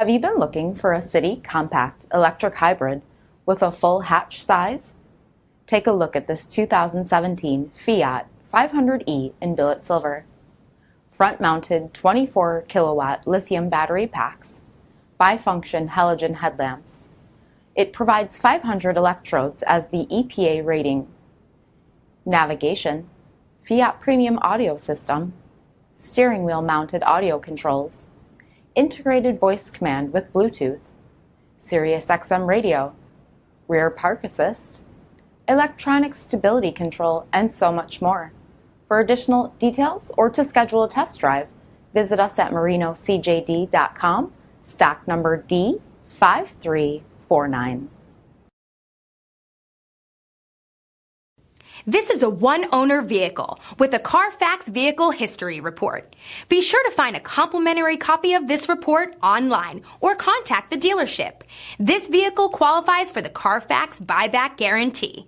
Have you been looking for a city compact electric hybrid with a full hatch size? Take a look at this 2017 Fiat 500e in billet silver. Front-mounted 24 kilowatt lithium battery packs, bifunction halogen headlamps. It provides 500 electrodes as the EPA rating. Navigation, Fiat premium audio system, steering wheel mounted audio controls, integrated voice command with Bluetooth, SIRIUSXM radio, rear park assist, electronic stability control, and so much more. For additional details or to schedule a test drive, visit us at marinocjd.com, stock number D5349. This is a one-owner vehicle with a CARFAX vehicle history report. Be sure to find a complimentary copy of this report online or contact the dealership. This vehicle qualifies for the CARFAX buyback guarantee.